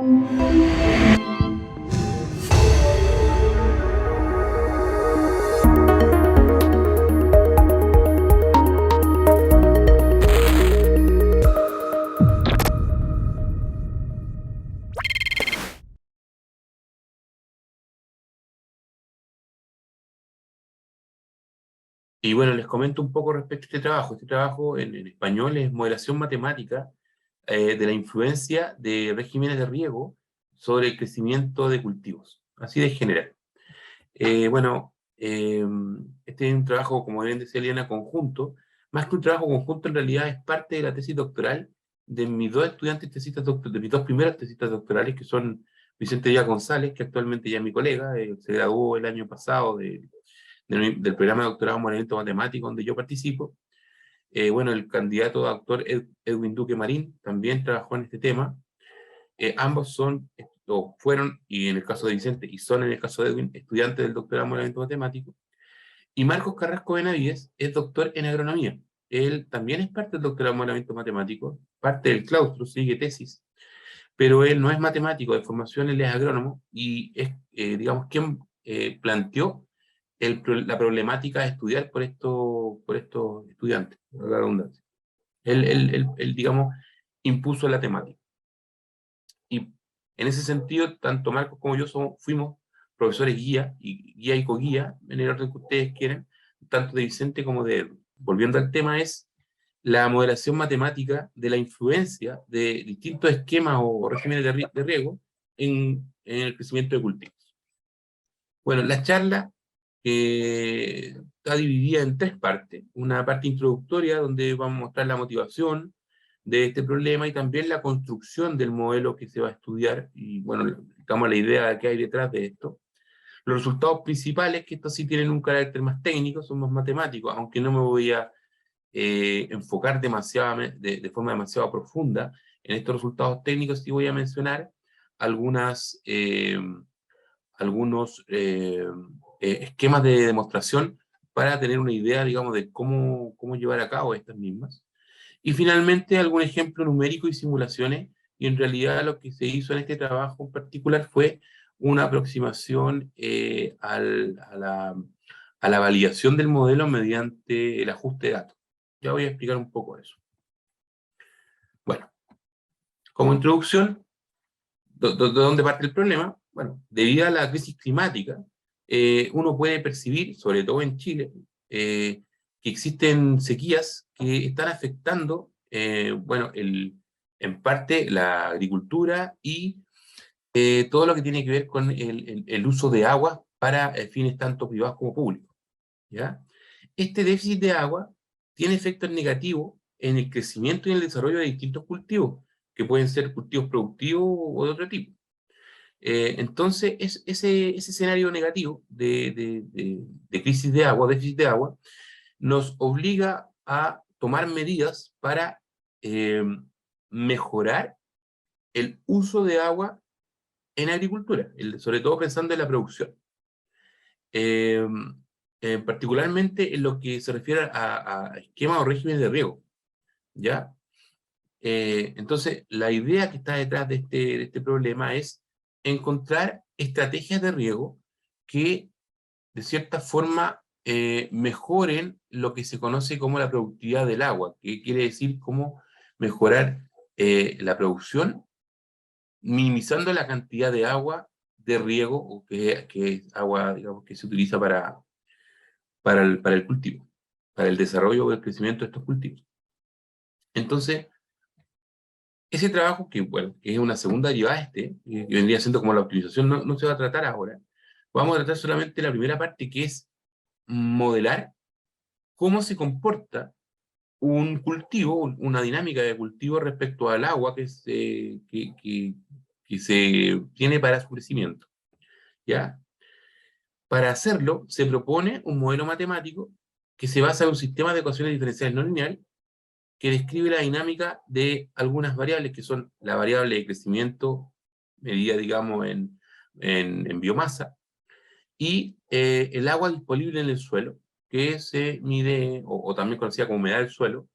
Y bueno, les comento un poco respecto a este trabajo. Este trabajo en español es modelación matemática de la influencia de regímenes de riego sobre el crecimiento de cultivos, así de general. Bueno, este es un trabajo, como bien decía Eliana, conjunto. Más que un trabajo conjunto, en realidad es parte de la tesis doctoral de mis dos estudiantes tesistas de mis dos primeras tesistas doctorales, que son Vicente Díaz González, que actualmente ya es mi colega, se graduó el año pasado del programa de doctorado en modelamiento matemático, donde yo participo. Bueno, el candidato a doctor Edwin Duque Marín también trabajó en este tema. Ambos son, o fueron, y en el caso de Vicente, y son en el caso de Edwin, estudiantes del doctorado en modelamiento matemático. Y Marcos Carrasco Benavides es doctor en agronomía. Él también es parte del doctorado en modelamiento matemático, parte del claustro, sigue tesis, pero él no es matemático de formación, él es agrónomo, y es, digamos, quien planteó la problemática de estudiar por estos estudiantes, por la redundancia. Él, digamos, impuso la temática. Y en ese sentido, tanto Marcos como yo fuimos profesores guía y coguía, en el orden que ustedes quieren, tanto de Vicente como de Edwin. Volviendo al tema, es la modelación matemática de la influencia de distintos esquemas o regímenes de riego en el crecimiento de cultivos. Bueno, la charla está dividida en tres partes. Una parte introductoria, donde vamos a mostrar la motivación de este problema y también la construcción del modelo que se va a estudiar. Y bueno, explicamos la idea que hay detrás de esto. Los resultados principales, que estos sí tienen un carácter más técnico, son más matemáticos, aunque no me voy a enfocar de forma demasiado profunda en estos resultados técnicos. Sí voy a mencionar algunos esquemas de demostración para tener una idea, digamos, de cómo llevar a cabo estas mismas. Y finalmente, algún ejemplo numérico y simulaciones, y en realidad lo que se hizo en este trabajo en particular fue una aproximación a la validación del modelo mediante el ajuste de datos. Ya voy a explicar un poco eso. Bueno, como introducción, ¿de dónde parte el problema? Bueno, debido a la crisis climática, uno puede percibir, sobre todo en Chile, que existen sequías que están afectando, bueno, en parte la agricultura y todo lo que tiene que ver con el uso de agua para fines tanto privados como públicos, ¿ya? Este déficit de agua tiene efectos negativos en el crecimiento y en el desarrollo de distintos cultivos, que pueden ser cultivos productivos o de otro tipo. Entonces, ese escenario negativo de crisis de agua, déficit de agua, nos obliga a tomar medidas para eh, mejorar el uso de agua en agricultura, sobre todo pensando en la producción. Eh, Particularmente en lo que se refiere a esquemas o regímenes de riego, ¿ya? Entonces, la idea que está detrás de este problema es encontrar estrategias de riego que, de cierta forma, mejoren lo que se conoce como la productividad del agua, que quiere decir cómo mejorar la producción, minimizando la cantidad de agua de riego, o que es agua, digamos, que se utiliza para el cultivo, para el desarrollo o el crecimiento de estos cultivos. Entonces, ese trabajo, que bueno, que es una segunda derivada que vendría siendo como la optimización, no se va a tratar ahora. Vamos a tratar solamente la primera parte, que es modelar cómo se comporta un cultivo, una dinámica de cultivo respecto al agua que se tiene para su crecimiento, ¿ya? Para hacerlo, se propone un modelo matemático que se basa en un sistema de ecuaciones diferenciales no lineales que describe la dinámica de algunas variables, que son la variable de crecimiento, medida, digamos, en biomasa, y el agua disponible en el suelo, que se mide, también conocida como humedad del suelo,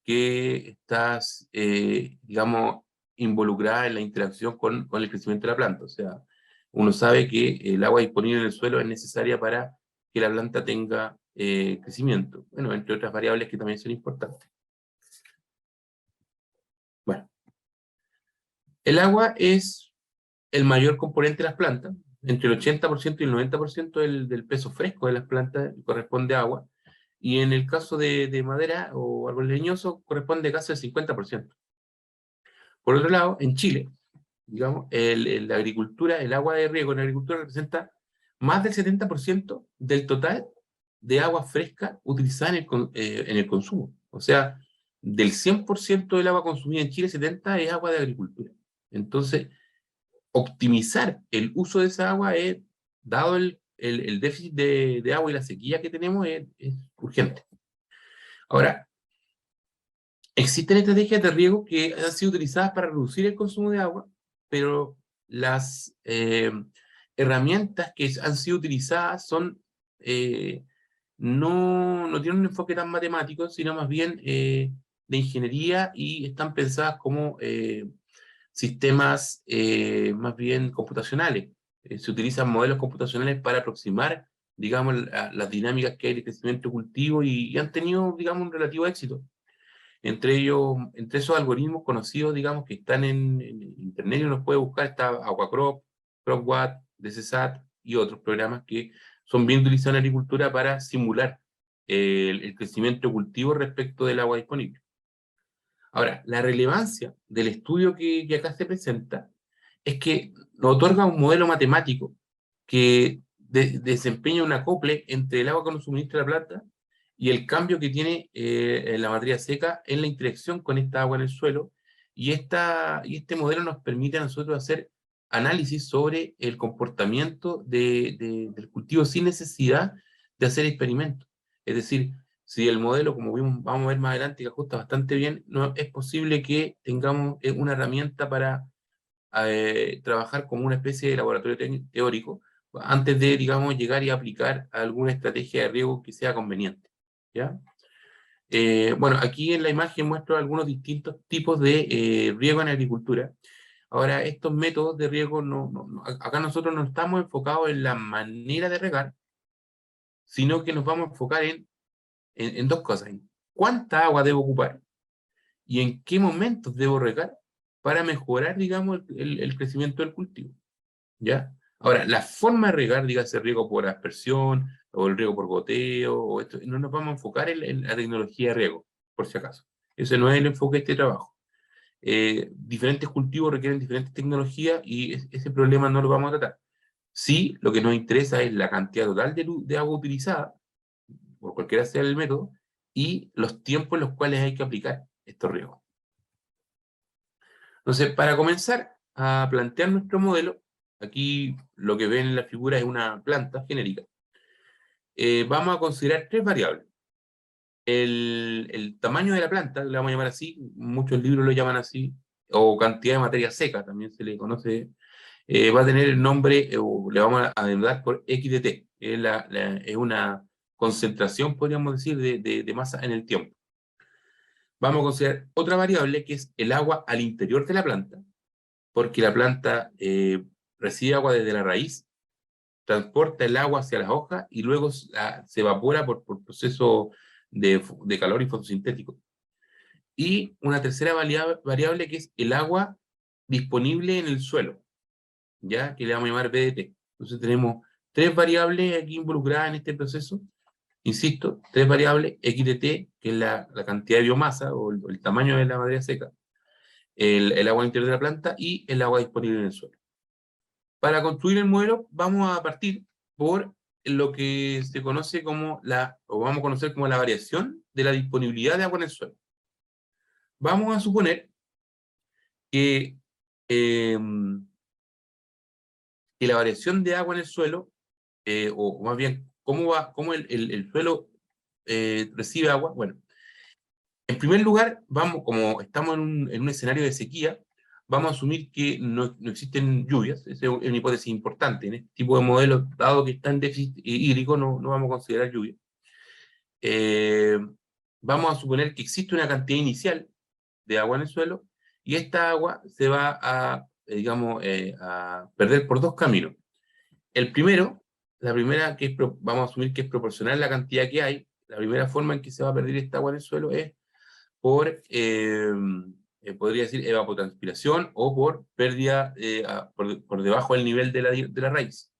que está, digamos, involucrada en la interacción con el crecimiento de la planta. O sea, uno sabe que el agua disponible en el suelo es necesaria para que la planta tenga crecimiento. Bueno, entre otras variables que también son importantes. Bueno, el agua es el mayor componente de las plantas. Entre el 80% y el 90% del peso fresco de las plantas corresponde a agua. Y en el caso de madera o árbol leñoso corresponde casi al 50%. Por otro lado, en Chile, digamos, la agricultura, el agua de riego en la agricultura representa más del 70% del total de agua fresca utilizada en el consumo. O sea, del 100% del agua consumida en Chile, 70% es agua de agricultura. Entonces, optimizar el uso de esa agua es, dado el déficit de agua y la sequía que tenemos, es urgente. Ahora, existen estrategias de riego que han sido utilizadas para reducir el consumo de agua, pero las herramientas que han sido utilizadas son, no tienen un enfoque tan matemático, sino más bien de ingeniería, y están pensadas como sistemas más bien computacionales. Se utilizan modelos computacionales para aproximar, digamos, las dinámicas que hay de crecimiento cultivo, y han tenido, digamos, un relativo éxito. Entre esos algoritmos conocidos, digamos, que están en internet y uno los puede buscar, está Aquacrop, CropWatt, DCSat y otros programas que son bien utilizados en agricultura para simular el crecimiento de cultivo respecto del agua disponible. Ahora, la relevancia del estudio que acá se presenta es que nos otorga un modelo matemático que desempeña un acople entre el agua que nos suministra la planta y el cambio que tiene en la materia seca en la interacción con esta agua en el suelo, y este modelo nos permite a nosotros hacer análisis sobre el comportamiento del cultivo sin necesidad de hacer experimentos. Es decir, si el modelo, como vamos a ver más adelante, que ajusta bastante bien, no es posible que tengamos una herramienta para trabajar como una especie de laboratorio teórico antes de, digamos, llegar y aplicar alguna estrategia de riego que sea conveniente, ¿ya? Bueno, aquí en la imagen muestro algunos distintos tipos de riego en agricultura. Ahora, estos métodos de riego, acá nosotros no estamos enfocados en la manera de regar, sino que nos vamos a enfocar en dos cosas: en cuánta agua debo ocupar y en qué momentos debo regar para mejorar, digamos, el crecimiento del cultivo, ¿ya? Ahora, la forma de regar, dígase riego por aspersión, o el riego por goteo, o esto, no nos vamos a enfocar en la tecnología de riego, por si acaso. Ese no es el enfoque de este trabajo. Diferentes cultivos requieren diferentes tecnologías, y ese problema no lo vamos a tratar. Sí, lo que nos interesa es la cantidad total de agua utilizada, por cualquiera sea el método, y los tiempos en los cuales hay que aplicar estos riegos. Entonces, para comenzar a plantear nuestro modelo, aquí lo que ven en la figura es una planta genérica. Vamos a considerar tres variables. El tamaño de la planta, le vamos a llamar así, muchos libros lo llaman así, o cantidad de materia seca, también se le conoce, va a tener el nombre, o le vamos a denominar por X de T. Es una concentración, podríamos decir, de masa en el tiempo. Vamos a considerar otra variable, que es el agua al interior de la planta, porque la planta recibe agua desde la raíz, transporta el agua hacia las hojas y luego se evapora por proceso de calor y fotosintético. Y una tercera variable, que es el agua disponible en el suelo, ¿ya? Que le vamos a llamar BDT. Entonces tenemos tres variables aquí involucradas en este proceso. Insisto, tres variables: X de T, que es la cantidad de biomasa o el tamaño de la materia seca, el agua interior de la planta y el agua disponible en el suelo. Para construir el modelo vamos a partir por lo que se conoce como o vamos a conocer como la variación de la disponibilidad de agua en el suelo. Vamos a suponer que, que la variación de agua en el suelo, o más bien, cómo el suelo recibe agua. Bueno, en primer lugar, como estamos en un escenario de sequía, vamos a asumir que no existen lluvias. Esa es una hipótesis importante. En este tipo de modelos, dado que está en déficit hídrico, no vamos a considerar lluvia. Vamos a suponer que existe una cantidad inicial de agua en el suelo, Y esta agua se va a, digamos, a perder por dos caminos. El primero, la primera, que es, vamos a asumir que es proporcional a la cantidad que hay. La primera forma en que se va a perder esta agua en el suelo es por, podría decir, evapotranspiración o por pérdida por debajo del nivel de la raíz.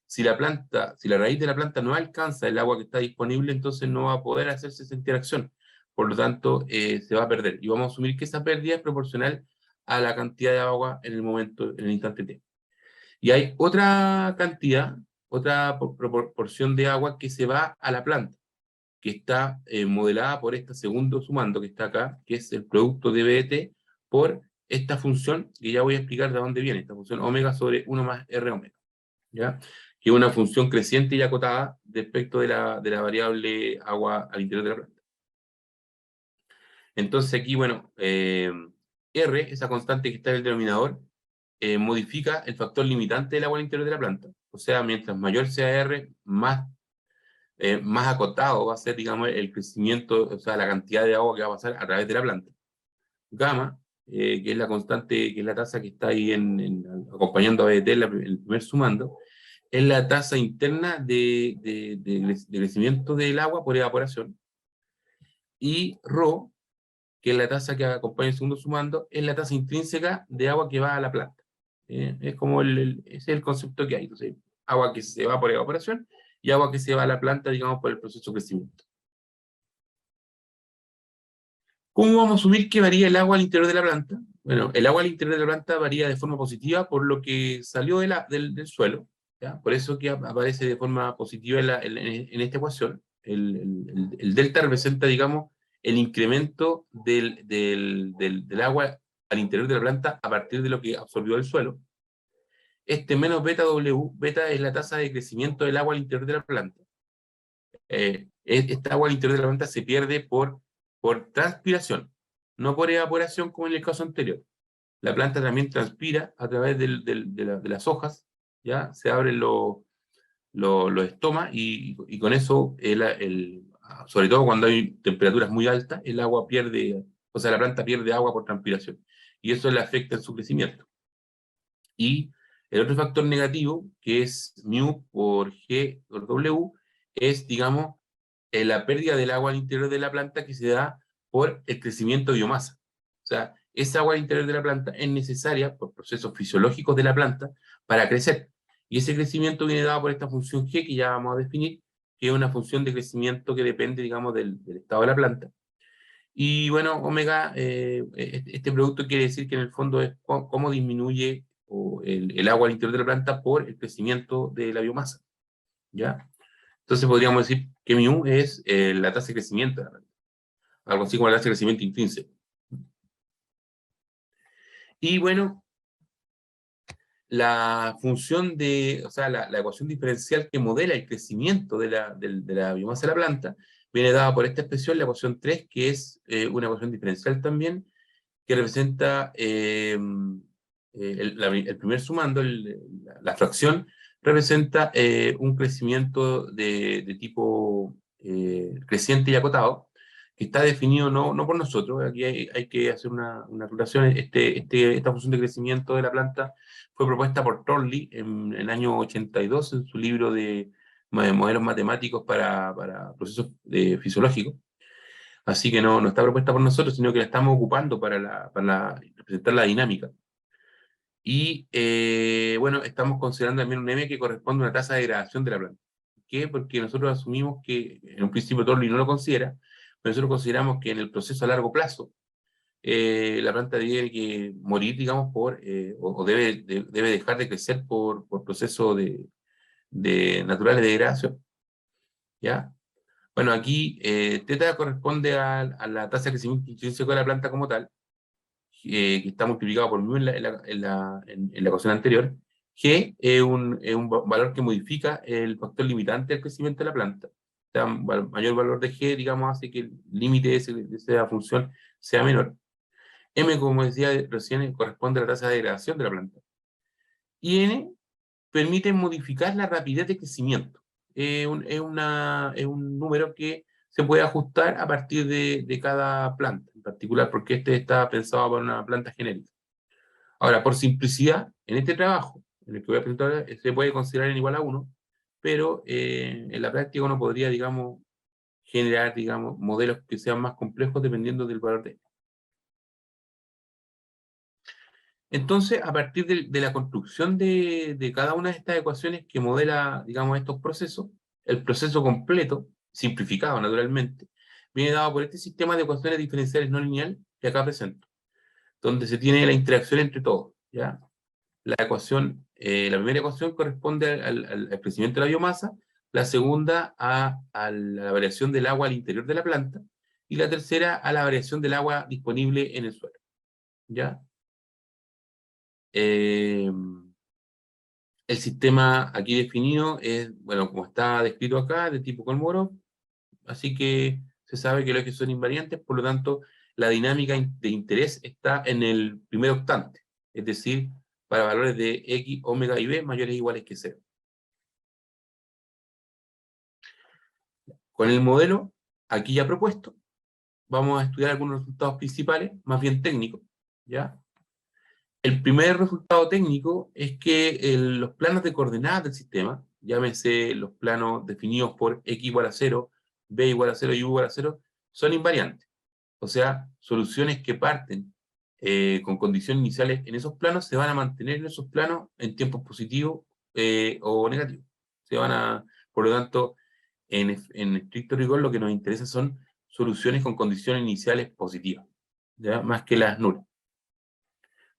Si la raíz de la planta no alcanza el agua que está disponible, entonces no va a poder hacerse esa interacción. Por lo tanto, se va a perder. Y vamos a asumir que esa pérdida es proporcional a la cantidad de agua en el momento, en el instante T. Y hay otra cantidad, otra proporción de agua que se va a la planta, que está modelada por este segundo sumando que está acá, que es el producto de BT por esta función, que ya voy a explicar de dónde viene, esta función omega sobre 1 más R omega, ¿ya? Que es una función creciente y acotada respecto de la variable agua al interior de la planta. Entonces aquí, bueno, R, esa constante que está en el denominador, modifica el factor limitante del agua al interior de la planta. O sea, mientras mayor sea R, más acotado va a ser, digamos, el crecimiento, o sea, la cantidad de agua que va a pasar a través de la planta. Gamma, que es la constante, que es la tasa que está ahí acompañando a BT, el primer sumando, es la tasa interna de crecimiento del agua por evaporación. Y Rho, que es la tasa que acompaña el segundo sumando, es la tasa intrínseca de agua que va a la planta. Es como ese es el concepto que hay. Entonces, agua que se va por evaporación y agua que se va a la planta, digamos, por el proceso de crecimiento. ¿Cómo vamos a asumir que varía el agua al interior de la planta? Bueno, el agua al interior de la planta varía de forma positiva por lo que salió del suelo, ¿ya? Por eso que aparece de forma positiva en esta ecuación. El delta representa, digamos, el incremento del agua al interior de la planta a partir de lo que absorbió el suelo. Este menos beta W, beta es la tasa de crecimiento del agua al interior de la planta. Esta agua al interior de la planta se pierde por transpiración, no por evaporación como en el caso anterior. La planta también transpira a través de las hojas, ¿ya? Se abren los estomas y con eso, sobre todo cuando hay temperaturas muy altas, el agua pierde, o sea, la planta pierde agua por transpiración. Y eso le afecta en su crecimiento. Y el otro factor negativo, que es μ por G por W, es, digamos, la pérdida del agua al interior de la planta que se da por el crecimiento de biomasa. O sea, esa agua al interior de la planta es necesaria por procesos fisiológicos de la planta para crecer. Y ese crecimiento viene dado por esta función G que ya vamos a definir, que es una función de crecimiento que depende, digamos, del estado de la planta. Y bueno, omega, este producto quiere decir que en el fondo es cómo disminuye el agua al interior de la planta por el crecimiento de la biomasa, ¿ya? Entonces podríamos decir que μ es la tasa de crecimiento de la planta, algo así como la tasa de crecimiento intrínseco. Y bueno, la función o sea, la ecuación diferencial que modela el crecimiento de la biomasa de la planta viene dada por esta expresión, la ecuación 3, que es una ecuación diferencial también, que representa el primer sumando, la fracción, representa un crecimiento de tipo creciente y acotado, que está definido no por nosotros. Aquí hay que hacer una aclaración. Esta función de crecimiento de la planta fue propuesta por Torley en el año 82 en su libro de modelos matemáticos para procesos fisiológicos. Así que no está propuesta por nosotros, sino que la estamos ocupando para representar la dinámica. Y bueno, estamos considerando también un M que corresponde a una tasa de degradación de la planta. ¿Por qué? Porque nosotros asumimos que, en un principio Torley no lo considera, pero nosotros consideramos que en el proceso a largo plazo, la planta debe que morir, digamos, o debe dejar de crecer por procesos naturales de degradación. ¿Ya? Bueno, aquí θ corresponde a la tasa de crecimiento intrínseco de la planta como tal, que está multiplicado por μ en la ecuación anterior. G es un valor que modifica el factor limitante del crecimiento de la planta. O sea, mayor valor de G, digamos, hace que el límite de esa función sea menor. M, como decía recién, corresponde a la tasa de degradación de la planta. Y N permite modificar la rapidez de crecimiento. Es un número que se puede ajustar a partir de cada planta, en particular porque este está pensado para una planta genérica. Ahora, por simplicidad, en este trabajo, en el que voy a presentar ahora, se puede considerar en igual a 1, pero en la práctica uno podría, digamos, generar, digamos, modelos que sean más complejos dependiendo del valor de este. Entonces, a partir de la construcción de cada una de estas ecuaciones que modela, digamos, estos procesos, el proceso completo, simplificado naturalmente, viene dado por este sistema de ecuaciones diferenciales no lineal que acá presento, donde se tiene la interacción entre todos, ¿ya? La primera ecuación corresponde al crecimiento de la biomasa, la segunda a la variación del agua al interior de la planta, y la tercera a la variación del agua disponible en el suelo, ¿ya? El sistema aquí definido es, bueno, como está descrito acá, de tipo Kolmogorov, así que se sabe que los ejes son invariantes, por lo tanto, la dinámica de interés está en el primer octante, es decir, para valores de X, omega y B mayores o iguales que 0. Con el modelo aquí ya propuesto, vamos a estudiar algunos resultados principales, más bien técnicos, ¿ya? El primer resultado técnico es que los planos de coordenadas del sistema, llámese los planos definidos por x igual a 0, b igual a 0 y u igual a 0, son invariantes. O sea, soluciones que parten con condiciones iniciales en esos planos se van a mantener en esos planos en tiempos positivos o negativos. Por lo tanto, en estricto rigor lo que nos interesa son soluciones con condiciones iniciales positivas, ¿ya? Más que las nulas.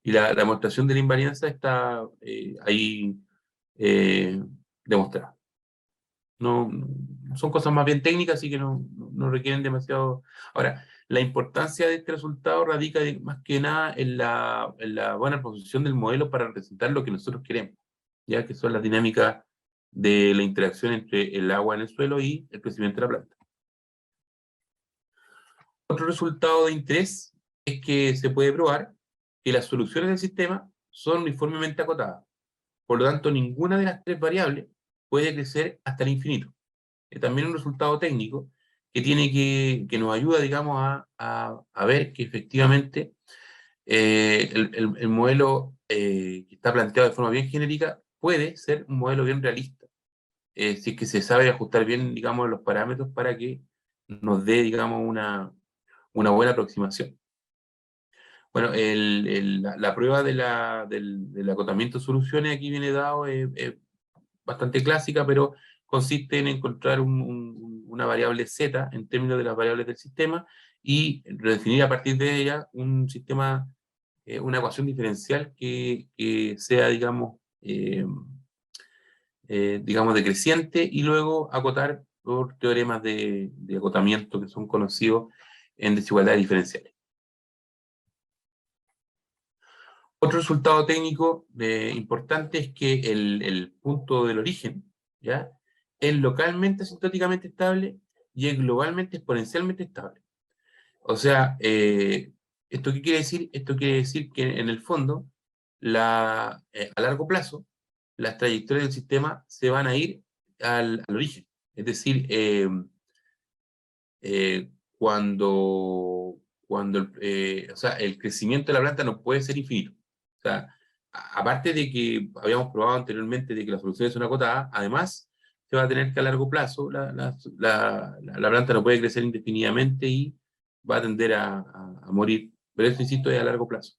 Y la demostración de la invarianza está ahí demostrada. No, son cosas más bien técnicas, así que no requieren demasiado. Ahora, la importancia de este resultado radica más que nada en la buena posición del modelo para representar lo que nosotros queremos, ya que son las dinámicas de la interacción entre el agua en el suelo y el crecimiento de la planta. Otro resultado de interés es que se puede probar que las soluciones del sistema son uniformemente acotadas. Por lo tanto, ninguna de las tres variables puede crecer hasta el infinito. Es también un resultado técnico que nos ayuda, digamos, a ver que efectivamente el modelo que está planteado de forma bien genérica puede ser un modelo bien realista, si es que se sabe ajustar bien, digamos, los parámetros para que nos dé, digamos, una buena aproximación. Bueno, la prueba del acotamiento de soluciones aquí viene dado, es bastante clásica, pero consiste en encontrar una variable z en términos de las variables del sistema y redefinir a partir de ella un sistema, una ecuación diferencial que sea, digamos, decreciente, y luego acotar por teoremas de acotamiento que son conocidos en desigualdades diferenciales. Otro resultado técnico importante es que el punto del origen, ¿ya?, es localmente asintóticamente estable y es globalmente exponencialmente estable. O sea, ¿esto qué quiere decir? Esto quiere decir que en el fondo, a largo plazo, las trayectorias del sistema se van a ir al origen. Es decir, o sea, el crecimiento de la planta no puede ser infinito. O sea, aparte de que habíamos probado anteriormente de que las soluciones son acotadas, además se va a tener que a largo plazo la planta no puede crecer indefinidamente y va a tender a morir. Pero eso, insisto, es a largo plazo.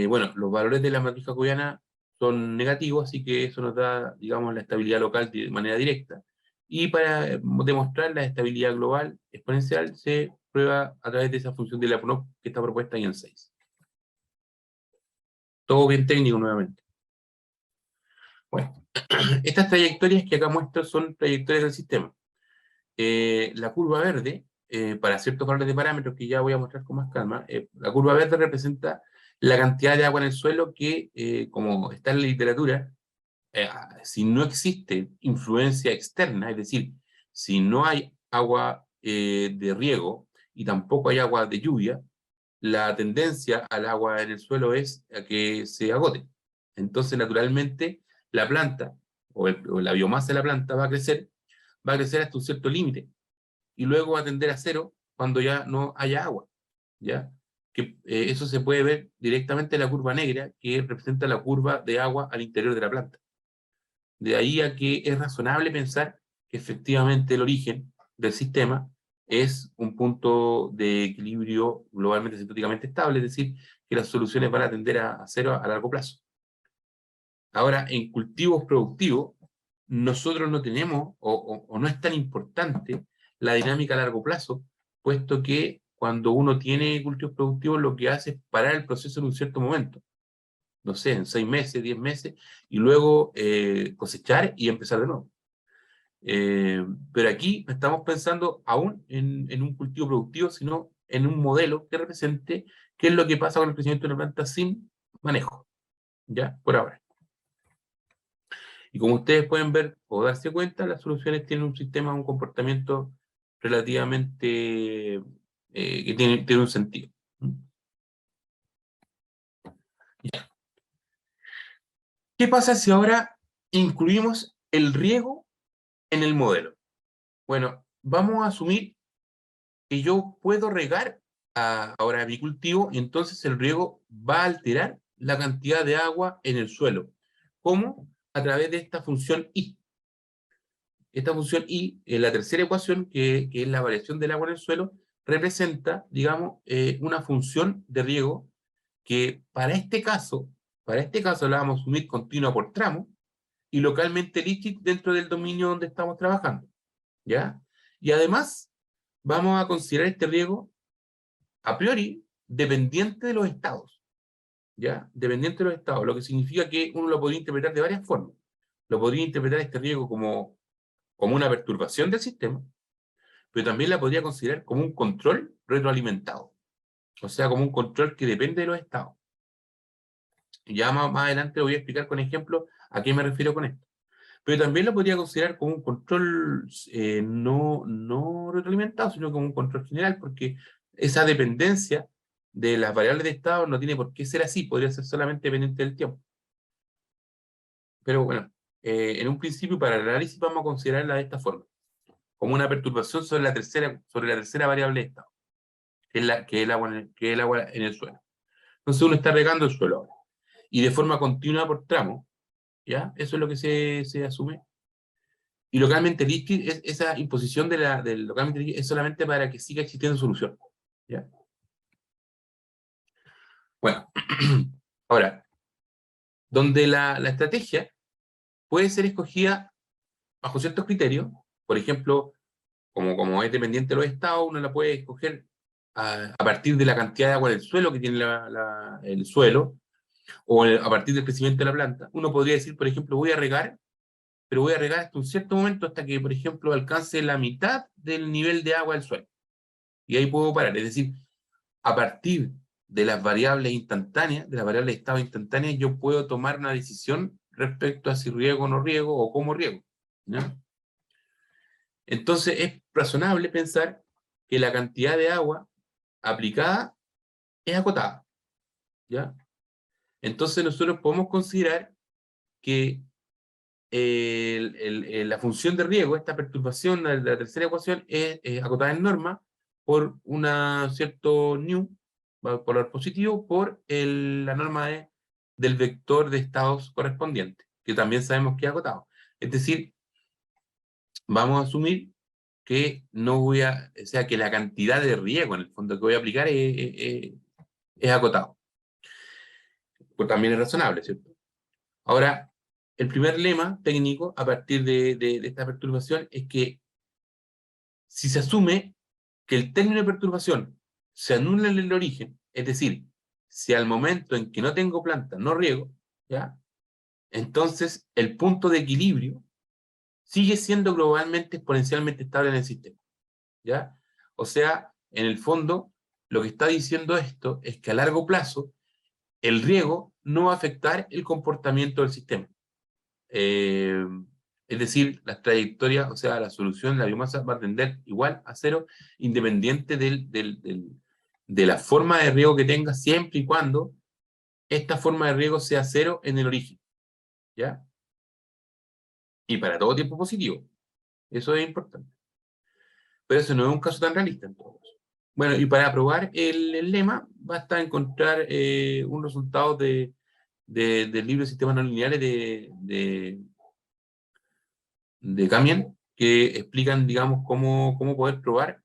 Bueno, los valores de la matriz jacobiana son negativos, así que eso nos da, digamos, la estabilidad local de manera directa. Y para demostrar la estabilidad global exponencial se prueba a través de esa función de Lyapunov que está propuesta ahí en 6. Todo bien técnico nuevamente. Bueno, estas trayectorias que acá muestro son trayectorias del sistema. La curva verde, para ciertos valores de parámetros que ya voy a mostrar con más calma, la curva verde representa la cantidad de agua en el suelo que, como está en la literatura, si no existe influencia externa, es decir, si no hay agua de riego y tampoco hay agua de lluvia, la tendencia al agua en el suelo es a que se agote. Entonces, naturalmente, la planta o la biomasa de la planta va a crecer va a crecer hasta un cierto límite, y luego va a tender a cero cuando ya no haya agua, ¿ya? Que eso se puede ver directamente en la curva negra, que representa la curva de agua al interior de la planta. De ahí a que es razonable pensar que efectivamente el origen del sistema es un punto de equilibrio globalmente sintéticamente estable, es decir, que las soluciones van a tender a cero a largo plazo. Ahora, en cultivos productivos, nosotros no tenemos, o no es tan importante, la dinámica a largo plazo, puesto que cuando uno tiene cultivos productivos, lo que hace es parar el proceso en un cierto momento. No sé, en 6 meses, 10 meses, y luego cosechar y empezar de nuevo. Pero aquí no estamos pensando aún en un cultivo productivo, sino en un modelo que represente qué es lo que pasa con el crecimiento de una planta sin manejo, ¿ya? Por ahora. Y como ustedes pueden ver o darse cuenta, las soluciones tienen un sistema, un comportamiento relativamente que tiene un sentido. Ya. ¿Qué pasa si ahora incluimos el riego en el modelo? Bueno, vamos a asumir que yo puedo regar ahora mi cultivo y entonces el riego va a alterar la cantidad de agua en el suelo. ¿Cómo? A través de esta función I. Esta función I, en la tercera ecuación, que es la variación del agua en el suelo, representa, digamos, una función de riego que para este caso la vamos a asumir continua por tramo y localmente líquida dentro del dominio donde estamos trabajando, ¿ya? Y además, vamos a considerar este riego a priori dependiente de los estados, ¿ya? Dependiente de los estados, lo que significa que uno lo podría interpretar de varias formas. Lo podría interpretar este riego como una perturbación del sistema, pero también la podría considerar como un control retroalimentado, o sea, como un control que depende de los estados. Ya más adelante lo voy a explicar con ejemplos a qué me refiero con esto. Pero también lo podría considerar como un control no retroalimentado, sino como un control general, porque esa dependencia de las variables de estado no tiene por qué ser así, podría ser solamente dependiente del tiempo. Pero bueno, en un principio para el análisis vamos a considerarla de esta forma, como una perturbación sobre la tercera variable de estado, que es el agua en el suelo. Entonces uno está regando el suelo ahora, y de forma continua por tramo, ¿ya? Eso es lo que se asume. Y localmente líquido, esa imposición del localmente líquido es solamente para que siga existiendo solución, ¿ya? Bueno, ahora, donde la estrategia puede ser escogida bajo ciertos criterios, por ejemplo, como es dependiente de los estados, uno la puede escoger a partir de la cantidad de agua del suelo que tiene el suelo, o a partir del crecimiento de la planta. Uno podría decir, por ejemplo, voy a regar, pero voy a regar hasta un cierto momento, hasta que, por ejemplo, alcance la mitad del nivel de agua del suelo. Y ahí puedo parar. Es decir, a partir de las variables instantáneas, de las variables de estado instantáneas, yo puedo tomar una decisión respecto a si riego o no riego, o cómo riego, ¿no? Entonces es razonable pensar que la cantidad de agua aplicada es acotada, ¿ya? Entonces nosotros podemos considerar que la función de riego, esta perturbación de la tercera ecuación, es acotada en norma por una cierto nu, valor positivo, por la norma del vector de estados correspondiente, que también sabemos que es acotado. Es decir, vamos a asumir que no voy a, o sea, que la cantidad de riego en el fondo que voy a aplicar es acotado. Pues también es razonable, ¿cierto? Ahora, el primer lema técnico a partir de esta perturbación es que si se asume que el término de perturbación se anula en el origen, es decir, si al momento en que no tengo planta no riego, ¿ya? Entonces el punto de equilibrio sigue siendo globalmente exponencialmente estable en el sistema, ¿ya? O sea, en el fondo, lo que está diciendo esto es que a largo plazo el riego no va a afectar el comportamiento del sistema. Es decir, las trayectorias, o sea, la solución, la biomasa va a tender igual a cero, independiente de la forma de riego que tenga, siempre y cuando esta forma de riego sea cero en el origen, ¿ya? Y para todo tiempo positivo. Eso es importante. Pero eso no es un caso tan realista en todo caso. Bueno, y para probar el lema, basta encontrar un resultado del libro de sistemas no lineales de Kamian, que explican, digamos, cómo poder probar,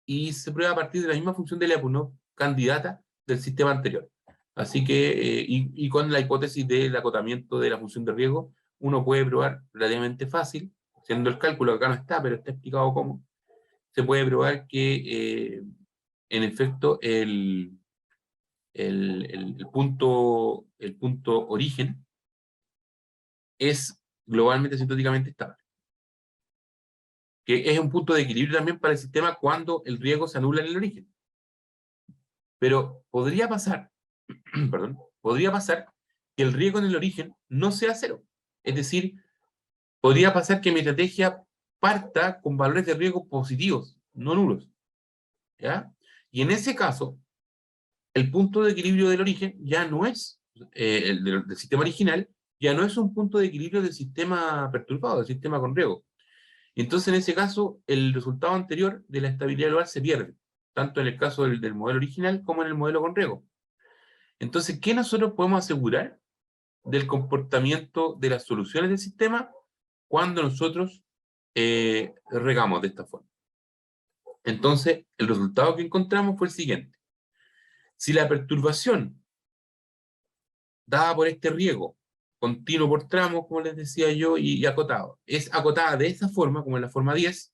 y se prueba a partir de la misma función de Lyapunov candidata del sistema anterior. Así que, y con la hipótesis del acotamiento de la función de riesgo, uno puede probar relativamente fácil, haciendo el cálculo, acá no está, pero está explicado cómo, se puede probar que, en efecto, el punto origen es globalmente asintóticamente estable, que es un punto de equilibrio también para el sistema cuando el riesgo se anula en el origen. Pero podría pasar, perdón, podría pasar que el riesgo en el origen no sea cero. Es decir, podría pasar que mi estrategia parta con valores de riesgo positivos, no nulos. ¿Ya? Y en ese caso, el punto de equilibrio del origen ya no es, el del sistema original, ya no es un punto de equilibrio del sistema perturbado, del sistema con riesgo. Entonces, en ese caso, el resultado anterior de la estabilidad global se pierde, tanto en el caso del modelo original como en el modelo con riesgo. Entonces, ¿qué nosotros podemos asegurar del comportamiento de las soluciones del sistema cuando nosotros regamos de esta forma? Entonces, el resultado que encontramos fue el siguiente. Si la perturbación dada por este riego, continuo por tramos, como les decía yo, y acotado, es acotada de esa forma, como en la forma 10,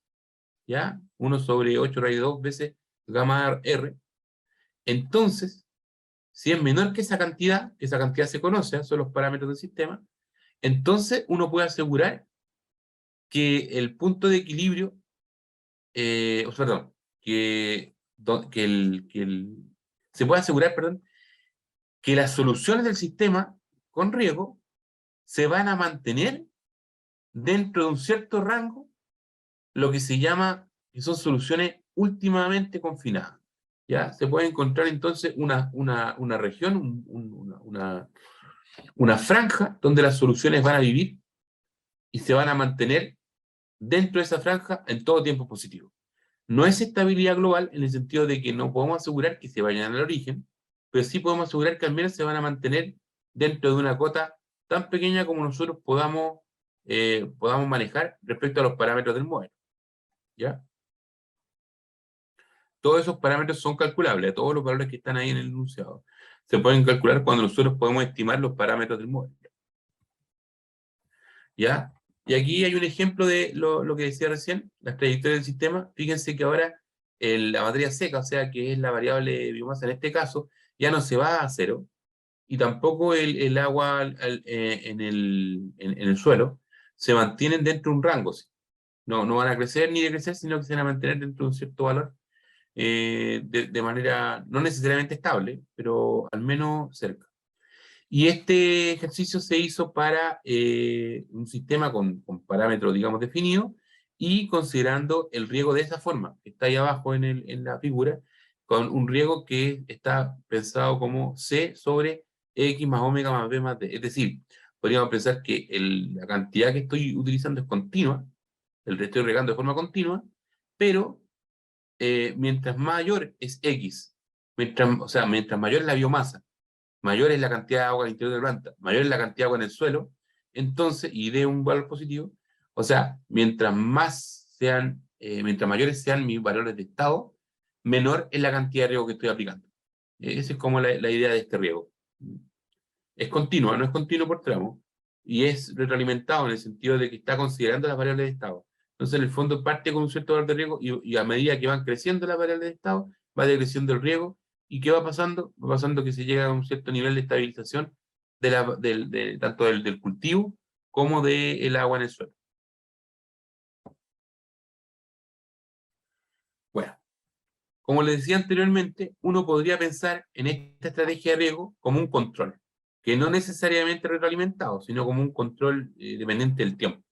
¿ya? 1 sobre 8 raíz de 2 veces gamma R. Entonces, si es menor que esa cantidad se conoce, son los parámetros del sistema, entonces uno puede asegurar que el punto de equilibrio, perdón, se puede asegurar, perdón, que las soluciones del sistema con riesgo se van a mantener dentro de un cierto rango, lo que se llama, que son soluciones últimamente confinadas. ¿Ya? Se puede encontrar entonces una región, una franja donde las soluciones van a vivir y se van a mantener dentro de esa franja en todo tiempo positivo. No es estabilidad global en el sentido de que no podemos asegurar que se vayan al origen, pero sí podemos asegurar que al menos se van a mantener dentro de una cota tan pequeña como nosotros podamos manejar respecto a los parámetros del modelo. ¿Ya? Todos esos parámetros son calculables, todos los valores que están ahí en el enunciado. Se pueden calcular cuando nosotros podemos estimar los parámetros del modelo. ¿Ya? Y aquí hay un ejemplo de lo que decía recién, las trayectorias del sistema. Fíjense que ahora la materia seca, o sea, que es la variable biomasa en este caso, ya no se va a cero, y tampoco el agua en el suelo se mantienen dentro de un rango. ¿Sí? No van a crecer ni decrecer, sino que se van a mantener dentro de un cierto valor, de manera no necesariamente estable, pero al menos cerca. Y este ejercicio se hizo para un sistema con parámetros, digamos, definidos, y considerando el riego de esa forma, que está ahí abajo en la figura, con un riego que está pensado como C sobre X más omega más B más D. Es decir, podríamos pensar que la cantidad que estoy utilizando es continua, estoy regando de forma continua, pero mientras mayor es X, mientras mayor es la biomasa, mayor es la cantidad de agua al interior de la planta, mayor es la cantidad de agua en el suelo, entonces, y de un valor positivo, o sea, mientras mayores sean mis valores de estado, menor es la cantidad de riego que estoy aplicando. Esa es como la idea de este riego. Es continua, no es continuo por tramo, y es retroalimentado en el sentido de que está considerando las variables de estado. Entonces, en el fondo parte con un cierto valor de riego, y a medida que van creciendo las variables de estado, va decreciendo el riego. ¿Y qué va pasando? Va pasando que se llega a un cierto nivel de estabilización tanto del cultivo como del agua en el suelo. Bueno, como les decía anteriormente, uno podría pensar en esta estrategia de riego como un control, que no necesariamente retroalimentado, sino como un control dependiente del tiempo.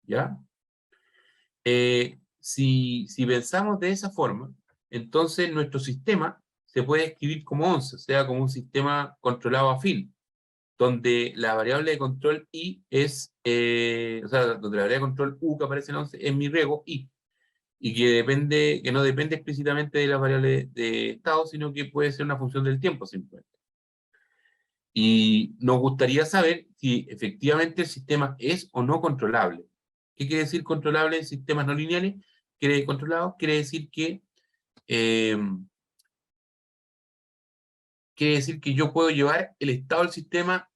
¿Ya? Si pensamos de esa forma, entonces nuestro sistema se puede escribir como 11, o sea, como un sistema controlado a fin. donde la variable de control I es, o sea, donde la variable de control U que aparece en 11 es mi riego I, y que no depende explícitamente de la variable de estado, sino que puede ser una función del tiempo simplemente. Y nos gustaría saber si efectivamente el sistema es o no controlable. ¿Qué quiere decir controlable en sistemas no lineales? Controlado quiere decir eh, que yo puedo llevar el estado del sistema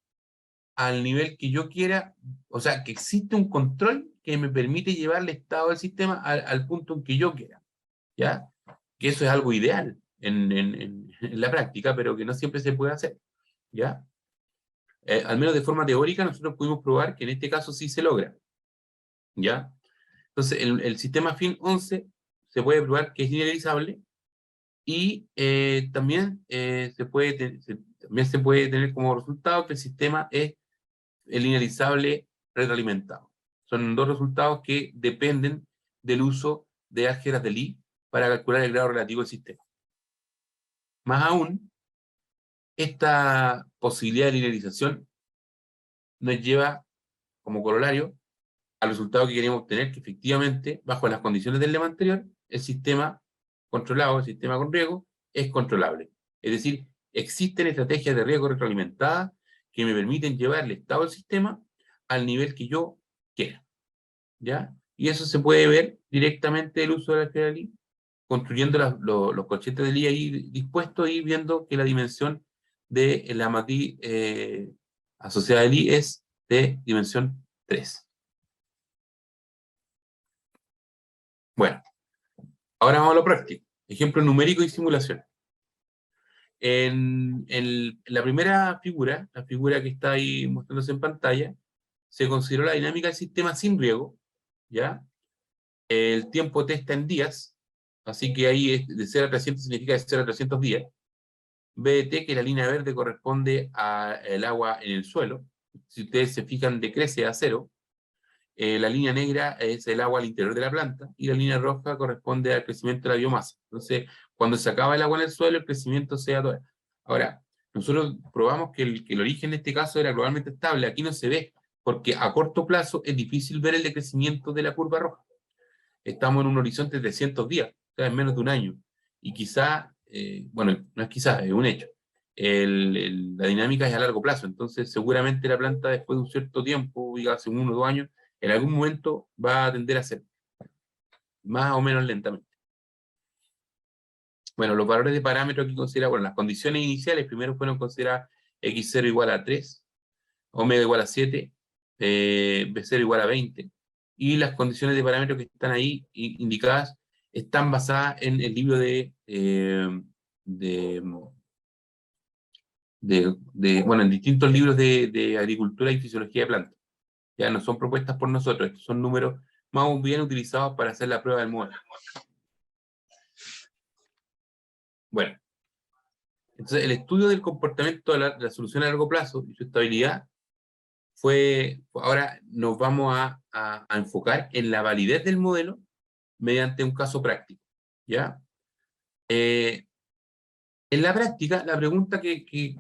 al nivel que yo quiera, o sea, que existe un control que me permite llevar el estado del sistema al punto en que yo quiera, ¿ya? Que eso es algo ideal en la práctica, pero que no siempre se puede hacer, ¿ya? Al menos de forma teórica, nosotros pudimos probar que en este caso sí se logra, ¿ya? Entonces, el sistema FIN 11 se puede probar que es linearizable y también, también se puede tener como resultado que el sistema es linearizable retroalimentado. Son dos resultados que dependen del uso de álgebras de Lie para calcular el grado relativo del sistema. Más aún, esta posibilidad de linearización nos lleva como corolario al resultado que queremos obtener, que efectivamente, bajo las condiciones del lema anterior, el sistema controlado, el sistema con riesgo, es controlable. Es decir, existen estrategias de riesgo retroalimentadas que me permiten llevar el estado del sistema al nivel que yo quiera, ¿ya? Y eso se puede ver directamente del uso de la escala de Lie, construyendo los cochetes de Lie ahí dispuestos y viendo que la dimensión de la matriz asociada de Lie es de dimensión 3. Bueno, ahora vamos a lo práctico. Ejemplo numérico y simulación. En la primera figura, la figura que está ahí mostrándose en pantalla, se consideró la dinámica del sistema sin riego, ¿ya? El tiempo t está en días, así que ahí es de 0 a 300 significa de 0 a 300 días. B de t, que la línea verde corresponde al agua en el suelo. Si ustedes se fijan, decrece a 0. La línea negra es el agua al interior de la planta y la línea roja corresponde al crecimiento de la biomasa. Entonces, cuando se acaba el agua en el suelo, el crecimiento se atora. Ahora, nosotros probamos que el origen en este caso era globalmente estable. Aquí no se ve, porque a corto plazo es difícil ver el decrecimiento de la curva roja. Estamos en un horizonte de 300 días, o sea, en menos de un año. Y quizá, bueno, no es quizá, es un hecho. La dinámica es a largo plazo, entonces seguramente la planta después de un cierto tiempo, ya hace 1 o 2 años, en algún momento va a tender a ser más o menos lentamente. Bueno, los valores de parámetros que considera, bueno, las condiciones iniciales primero fueron consideradas x0 igual a 3, omega igual a 7, b0 igual a 20, y las condiciones de parámetros que están ahí indicadas están basadas en el libro bueno, en distintos libros de agricultura y fisiología de plantas. Ya no son propuestas por nosotros, estos son números más bien utilizados para hacer la prueba del modelo. Bueno, entonces el estudio del comportamiento de la solución a largo plazo y su estabilidad ahora nos vamos a enfocar en la validez del modelo mediante un caso práctico, ¿ya? En la práctica, la pregunta que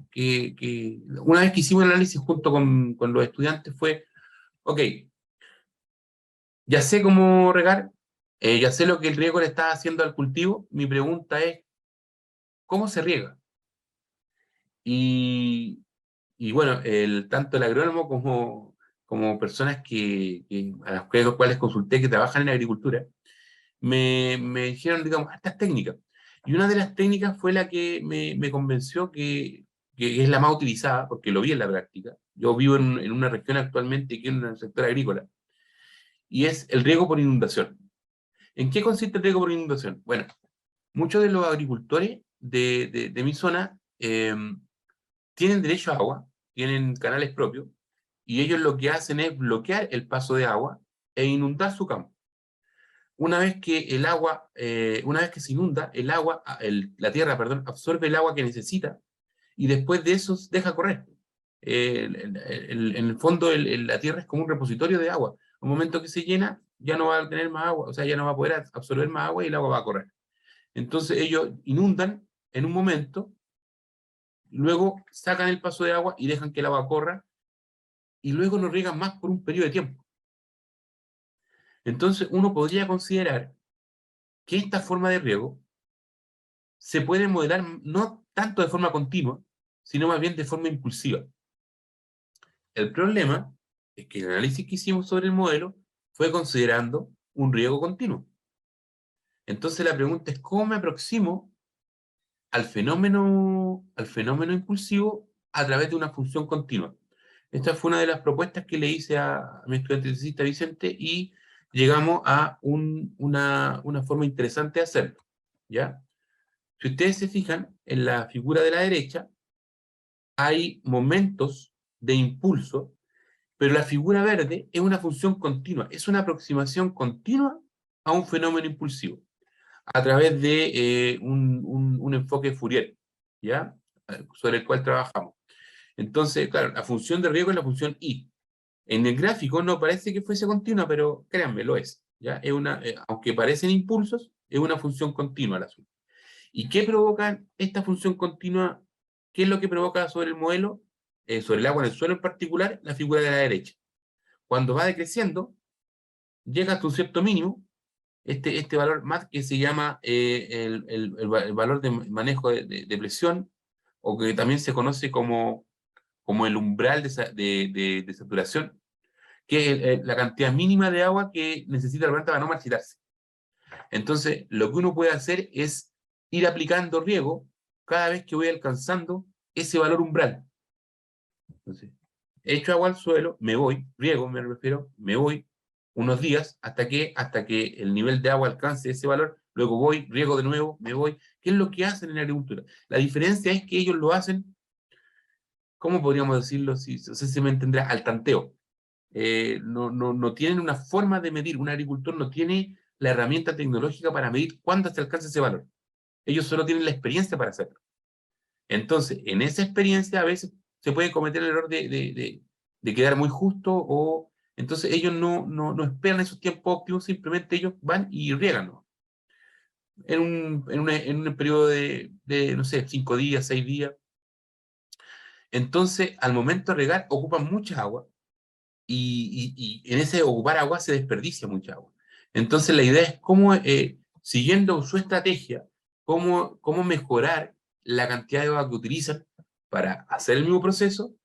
una vez que hicimos el análisis junto con los estudiantes fue, ok, ya sé cómo regar, ya sé lo que el riego le está haciendo al cultivo, mi pregunta es, ¿cómo se riega? Y bueno, tanto el agrónomo como personas a las cuales consulté que trabajan en agricultura, me dijeron, digamos, estas técnicas. Y una de las técnicas fue la que me convenció que es la más utilizada, porque lo vi en la práctica. Yo vivo en una región actualmente que es un sector agrícola, y es el riego por inundación. ¿En qué consiste el riego por inundación? Bueno, muchos de los agricultores de mi zona tienen derecho a agua, tienen canales propios, y ellos lo que hacen es bloquear el paso de agua e inundar su campo. Una vez que una vez que se inunda, la tierra, perdón, absorbe el agua que necesita y después de eso deja correr. En el fondo, la tierra es como un repositorio de agua. Un momento que se llena, ya no va a tener más agua, o sea, ya no va a poder absorber más agua y el agua va a correr. Entonces ellos inundan en un momento, luego sacan el paso de agua y dejan que el agua corra, y luego no riegan más por un periodo de tiempo. Entonces uno podría considerar que esta forma de riego se puede modelar no tanto de forma continua, sino más bien de forma impulsiva. El problema es que el análisis que hicimos sobre el modelo fue considerando un riego continuo. Entonces la pregunta es, ¿cómo me aproximo al fenómeno impulsivo a través de una función continua? Esta fue una de las propuestas que le hice a mi estudiante tesista Vicente, y llegamos a una forma interesante de hacerlo, ¿ya? Si ustedes se fijan, en la figura de la derecha hay momentos de impulso, pero la figura verde es una función continua, es una aproximación continua a un fenómeno impulsivo, a través de un enfoque Fourier, ¿ya? Sobre el cual trabajamos. Entonces, claro, la función de riego es la función I. En el gráfico no parece que fuese continua, pero créanme, lo es, ¿ya? Aunque parecen impulsos, es una función continua la asunto. ¿Y qué provoca esta función continua? ¿Qué es lo que provoca sobre el modelo? Sobre el agua en el suelo en particular, la figura de la derecha. Cuando va decreciendo, llega hasta un cierto mínimo, este valor MAD que se llama el valor de manejo de presión, o que también se conoce como el umbral de saturación, que es la cantidad mínima de agua que necesita la planta para no marchitarse. Entonces, lo que uno puede hacer es ir aplicando riego cada vez que voy alcanzando ese valor umbral. Entonces, echo agua al suelo, me voy, riego me refiero, me voy unos días hasta que el nivel de agua alcance ese valor, luego voy, riego de nuevo, me voy. ¿Qué es lo que hacen en la agricultura? La diferencia es que ellos lo hacen, ¿cómo podríamos decirlo? Si se me entenderá, al tanteo. No tienen una forma de medir, un agricultor no tiene la herramienta tecnológica para medir cuándo se alcanza ese valor. Ellos solo tienen la experiencia para hacerlo. Entonces, en esa experiencia a veces se puede cometer el error de quedar muy justo, o entonces ellos no esperan esos tiempos óptimos, simplemente ellos van y riegan, ¿no? En un periodo no sé, 5 días, 6 días. Entonces, al momento de regar, ocupan mucha agua, y en ese ocupar agua se desperdicia mucha agua. Entonces la idea es cómo, siguiendo su estrategia, cómo mejorar la cantidad de agua que utilizan para hacer el mismo proceso,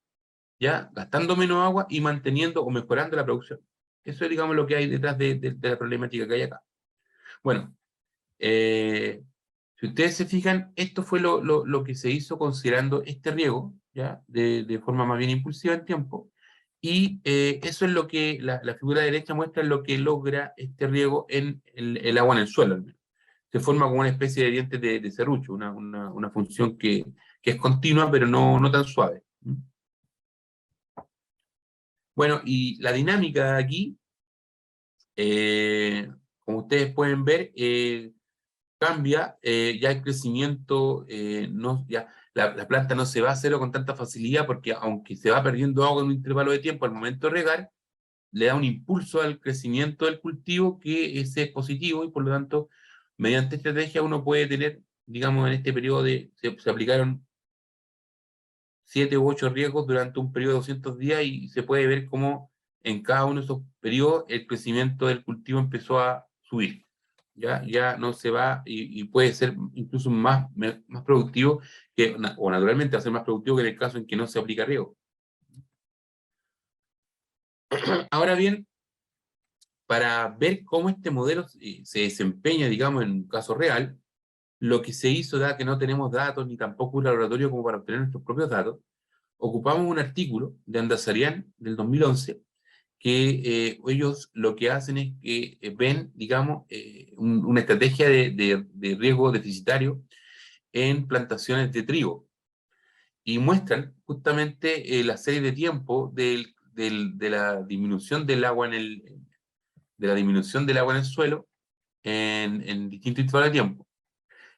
ya gastando menos agua y manteniendo o mejorando la producción. Eso es, digamos, lo que hay detrás de la problemática que hay acá. Bueno, si ustedes se fijan, esto fue lo que se hizo considerando este riego, ¿ya? De forma más bien impulsiva en tiempo. Y eso es lo que la figura derecha muestra, lo que logra este riego en el agua en el suelo, al menos. Se forma como una especie de dientes de serrucho, una función que es continua, pero no tan suave. Bueno, y la dinámica de aquí, como ustedes pueden ver, cambia, ya el crecimiento, la planta no se va a hacerlo con tanta facilidad, porque aunque se va perdiendo agua en un intervalo de tiempo, al momento de regar, le da un impulso al crecimiento del cultivo que es positivo, y por lo tanto, mediante estrategia uno puede tener, digamos, en este periodo se aplicaron 7 u 8 riegos durante un periodo de 200 días, y se puede ver cómo en cada uno de esos periodos el crecimiento del cultivo empezó a subir. Ya no se va, y puede ser incluso más productivo, o naturalmente va a ser más productivo que en el caso en que no se aplica riego. Ahora bien, para ver cómo este modelo se desempeña, digamos, en un caso real, lo que se hizo, dado que no tenemos datos ni tampoco un laboratorio como para obtener nuestros propios datos, ocupamos un artículo de Andazarian del 2011, que ellos lo que hacen es que ven, digamos, una estrategia de riego deficitario en plantaciones de trigo, y muestran justamente la serie de tiempo de la disminución del agua de la disminución del agua en el suelo en distintos intervalos de tiempo.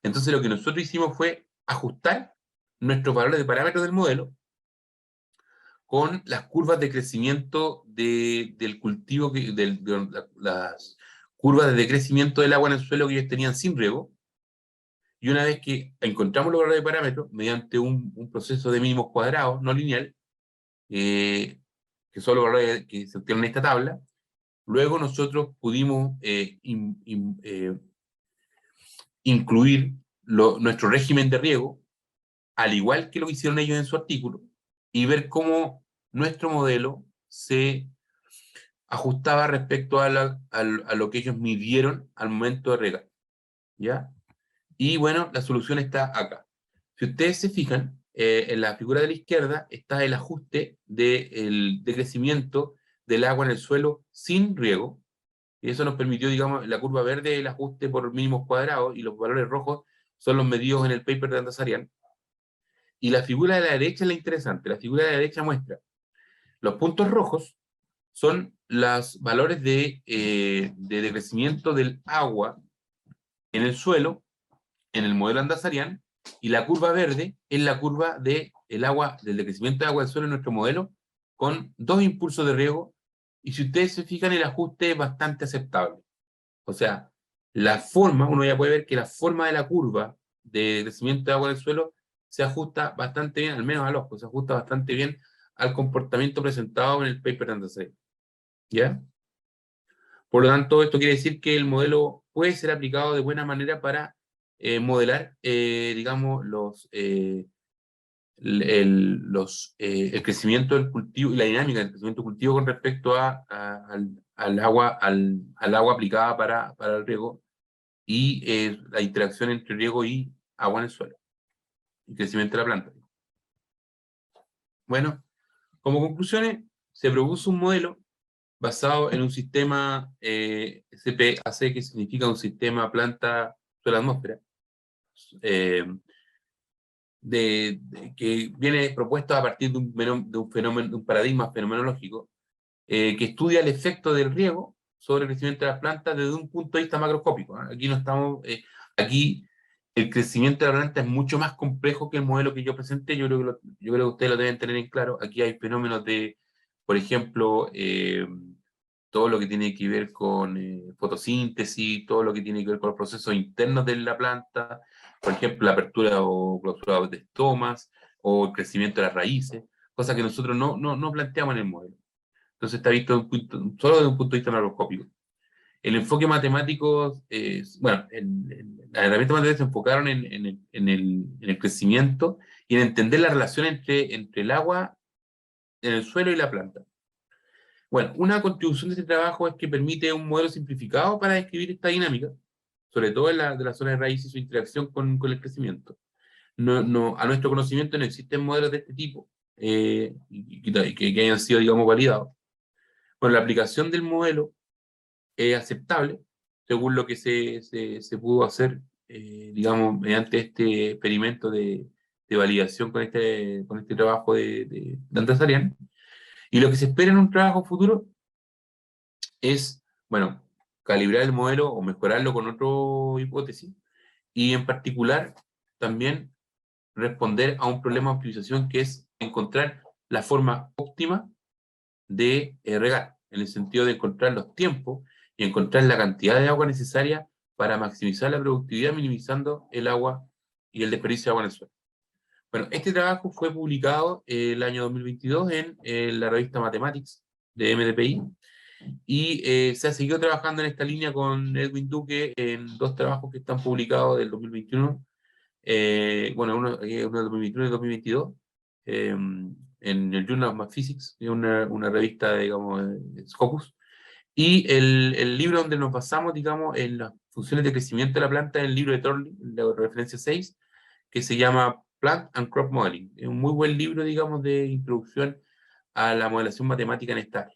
Entonces lo que nosotros hicimos fue ajustar nuestros valores de parámetros del modelo con las curvas de crecimiento del cultivo, las curvas de decrecimiento del agua en el suelo que ellos tenían sin riego, Y una vez que encontramos los valores de parámetros, mediante un proceso de mínimos cuadrados, no lineal, que son los valores que se obtienen en esta tabla, luego nosotros pudimos incluir nuestro régimen de riego, al igual que lo que hicieron ellos en su artículo, y ver cómo nuestro modelo se ajustaba respecto a lo que ellos midieron al momento de regar. ¿Ya? Y bueno, la solución está acá. Si ustedes se fijan, en la figura de la izquierda está el ajuste de crecimiento del agua en el suelo sin riego, y eso nos permitió, digamos, la curva verde, el ajuste por mínimos cuadrados, y los valores rojos son los medidos en el paper de Antasarian. Y la figura de la derecha es la interesante. La figura de la derecha muestra los puntos rojos son los valores de decrecimiento del agua en el suelo, en el modelo Antasarian, y la curva verde es la curva del decrecimiento de agua del suelo en nuestro modelo, con 2 impulsos de riego, y si ustedes se fijan, el ajuste es bastante aceptable. O sea, la forma, uno ya puede ver que la forma de la curva de crecimiento de agua del suelo se ajusta bastante bien, al menos al ojo, se ajusta bastante bien al comportamiento presentado en el paper de Antasarian. ¿Ya? Por lo tanto, esto quiere decir que el modelo puede ser aplicado de buena manera para modelar, digamos, el crecimiento del cultivo y la dinámica del crecimiento del cultivo con respecto al agua aplicada para el riego, y la interacción entre riego y agua en el suelo, y crecimiento de la planta. Bueno, como conclusiones, se propuso un modelo basado en un sistema SPAC, que significa un sistema planta-suelo-atmósfera, que viene propuesto a partir de un fenómeno, de un paradigma fenomenológico, que estudia el efecto del riego sobre el crecimiento de las plantas desde un punto de vista macroscópico. Aquí no estamos, aquí el crecimiento de la planta es mucho más complejo que el modelo que yo presenté. Yo creo que ustedes lo deben tener en claro. Aquí hay fenómenos de, por ejemplo, todo lo que tiene que ver con fotosíntesis, todo lo que tiene que ver con los procesos internos de la planta, por ejemplo, la apertura o clausura de estomas, o el crecimiento de las raíces, cosas que nosotros no planteamos en el modelo. Entonces está visto solo desde un punto de vista macroscópico. El enfoque matemático, bueno, las herramientas matemáticas se enfocaron en el crecimiento y en entender la relación entre el agua en el suelo y la planta. Bueno, una contribución de este trabajo es que permite un modelo simplificado para describir esta dinámica, sobre todo de la zona de raíz y su interacción con el crecimiento. A nuestro conocimiento no existen modelos de este tipo que hayan sido, digamos, validados. Bueno, la aplicación del modelo es aceptable, según lo que se pudo hacer, digamos, mediante este experimento de validación con este trabajo de Antasarian. Y lo que se espera en un trabajo futuro es, bueno, calibrar el modelo o mejorarlo con otra hipótesis, y en particular también responder a un problema de optimización, que es encontrar la forma óptima de regar, en el sentido de encontrar los tiempos y encontrar la cantidad de agua necesaria para maximizar la productividad, minimizando el agua y el desperdicio de agua en el suelo. Bueno, este trabajo fue publicado el año 2022 en la revista Mathematics de MDPI, y se ha seguido trabajando en esta línea con Edwin Duque en 2 trabajos que están publicados del 2021, bueno, uno del 2021 y 2022, en el Journal of Math Physics, una revista, digamos, Scopus, y el libro donde nos basamos, digamos, en las funciones de crecimiento de la planta, es el libro de Thornley, la referencia 6, que se llama Plant and Crop Modeling. Es un muy buen libro, digamos, de introducción a la modelación matemática en esta área.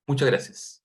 Muchas gracias.